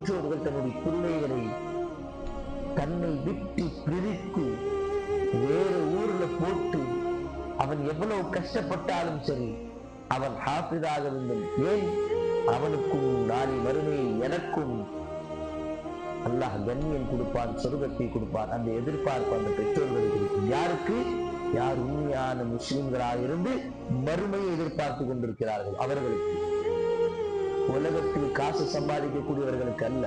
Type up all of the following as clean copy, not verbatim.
பெற்றோர்கள் தன்னுடைய பிள்ளைகளை தன்னை விட்டு பிரித்து வேறு ஊர்ல போட்டு அவன் எவ்வளவு கஷ்டப்பட்டாலும் சரி அவன் ஹாஃபிதாக வேண்டும். ஏன்? அவனுக்கும் நாளை மறுமையில் எனக்கும் அல்லாஹ் கண்ணியம் கொடுப்பான், சொர்க்கத்தை கொடுப்பான். அந்த எதிர்பார்ப்பு அந்த பெற்றோர்களுக்கு இருக்கும். யாருக்கு? யார் உண்மையான முஸ்லிம்களாக இருந்து மறுமையை எதிர்பார்த்து கொண்டிருக்கிறார்கள் அவர்களுக்கு. உலகத்தில் காசு சம்பாதிக்கக்கூடியவர்களுக்கு அல்ல,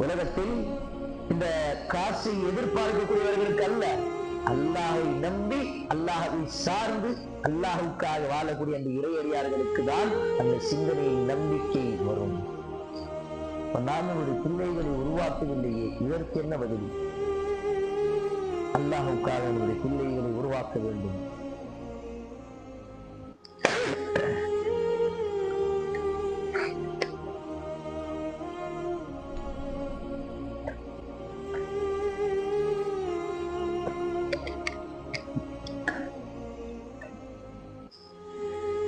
உலகத்தில் இந்த காசை எதிர்பார்க்கக்கூடியவர்களுக்கு அல்ல, அல்லாஹை நம்பி அல்லாஹை சார்ந்து அல்லாஹுக்காக வாழக்கூடிய அந்த இறையறியார்களுக்கு தான் அந்த சிந்தனையில் நம்பிக்கை வரும். நாம் நம்முடைய பிள்ளைகளை உருவாக்கவில்லையே, இதற்கு என்ன பதில்? அல்லாஹுக்காக நம்முடைய பிள்ளைகளை உருவாக்க வேண்டும்.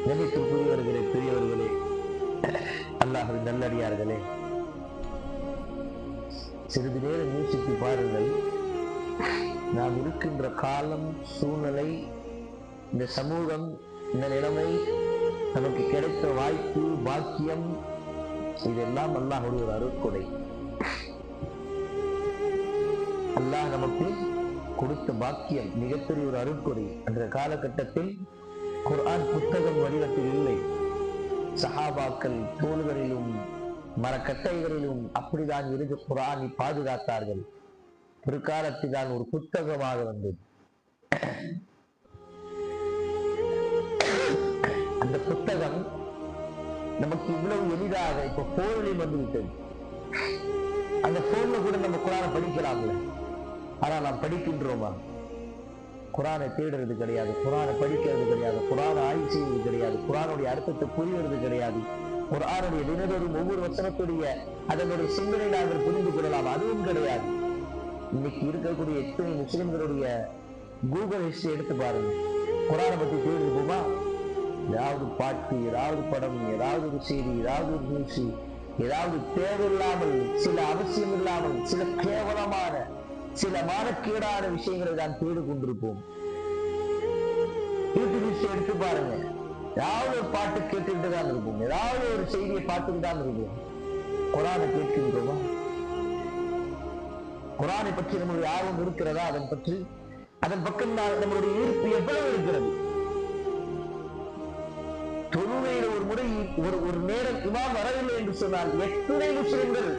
கணித்துக்குரியவர்களே, பெரியவர்களே, அல்லாஹ்வின் நல்லடியார்களே, சிறிது நேரம் யோசித்து பாருங்கள். நாம் இருக்கின்ற காலம், சூழ்நிலை, இந்த சமூகம், இந்த நிலைமை, நமக்கு கிடைத்த வாய்ப்பு, பாக்கியம், இதெல்லாம் அல்லாஹ்வுடைய ஒரு அருட்கொடை. அல்லாஹ் நமக்கு கொடுத்த பாக்கியம் மிகப்பெரிய ஒரு அருட்கொடை. அந்த காலகட்டத்தில் குர்ஆன் புத்தகம் வடிவத்தில் இல்லை. சஹாபாக்கள் தோள்களிலும் மரக்கட்டைகளிலும் அப்படிதான் இருந்து குர்ஆனை பாதுகாத்தார்கள். ஒரு காலத்தில் தான் ஒரு புத்தகமாக வந்தது. அந்த புத்தகம் நமக்கு இவ்வளவு எளிதாக இப்ப போனில் வந்துவிட்டது. அந்த போன்ல கூட நம்ம குர்ஆனை படிக்கலாம்ல. ஆனா நாம் படிக்கின்றோமா? குர்ஆனை தேடுறது கிடையாது, குர்ஆனை படிக்கிறது கிடையாது, குர்ஆனை ஆய்வு செய்வது கிடையாது, குர்ஆனுடைய அர்த்தத்தை புரிவது கிடையாது. குர்ஆனுடைய தினதோறும் ஒவ்வொரு வசனத்துடைய அதனுடைய சிந்தனை நாங்கள் புரிந்து கொள்ளலாம், அதுவும் கிடையாது. இன்னைக்கு இருக்கக்கூடிய எத்தனை முஸ்லிம்களுடைய கூகுள் ஹிஸ்டரி எடுத்து பாருங்க. குர்ஆனை பத்தி தேடுவோமா? ஏதாவது பாட்டு, ஏதாவது படம், ஏதாவது ஒரு செய்தி, ஏதாவது ஒரு நியூஸ், ஏதாவது தேவையில்லாமல், சில அவசியம் இல்லாமல், சில கேவலமான, சில மானக்கேடான விஷயங்களை தான் தேடி கொண்டிருப்போம். யூடியூப் எடுத்து பாருங்க, ஏதாவது ஒரு பாட்டு கேட்டுக்கிட்டு தான் இருப்போம், ஏதாவது ஒரு செய்தியை பார்த்துட்டு தான் இருப்போம். குர்ஆனை கேட்கின்றோமா? குர்ஆனை பற்றி நம்முடைய ஆர்வம் இருக்கிறதா? அதன் பற்றி அதன் பக்கம் நம்மளுடைய ஈர்ப்பு எவ்வளவு இருக்கிறது? தொழுகையில் ஒரு முறை ஒரு நேரம் இமாம் வரவில்லை என்று சொன்னால் எத்தனை முஸ்லிம்கள்